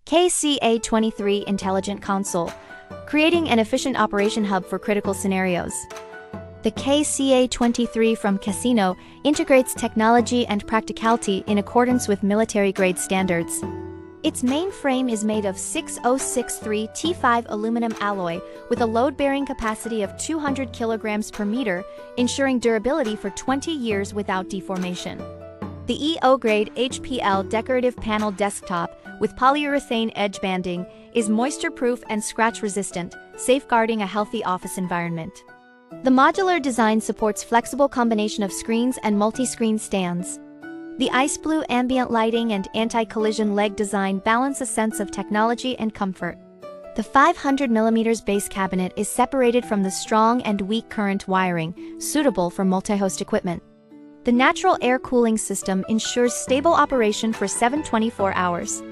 KCA 23 Intelligent Console, creating an efficient operation hub for critical scenarios. The KCA 23 from Casino integrates technology and practicality in accordance with military-grade standards. Its main frame is made of 6063 T5 aluminum alloy with a load-bearing capacity of 200 kilograms per meter, ensuring durability for 20 years without deformation. The EO-grade HPL decorative panel desktop with polyurethane edge banding is moisture-proof and scratch-resistant, safeguarding a healthy office environment. The modular design supports flexible combination of screens and multi-screen stands. The ice blue ambient lighting and anti-collision leg design balance a sense of technology and comfort. The 500mm base cabinet is separated from the strong and weak current wiring, suitable for multi-host equipment. The natural air cooling system ensures stable operation for 724 hours.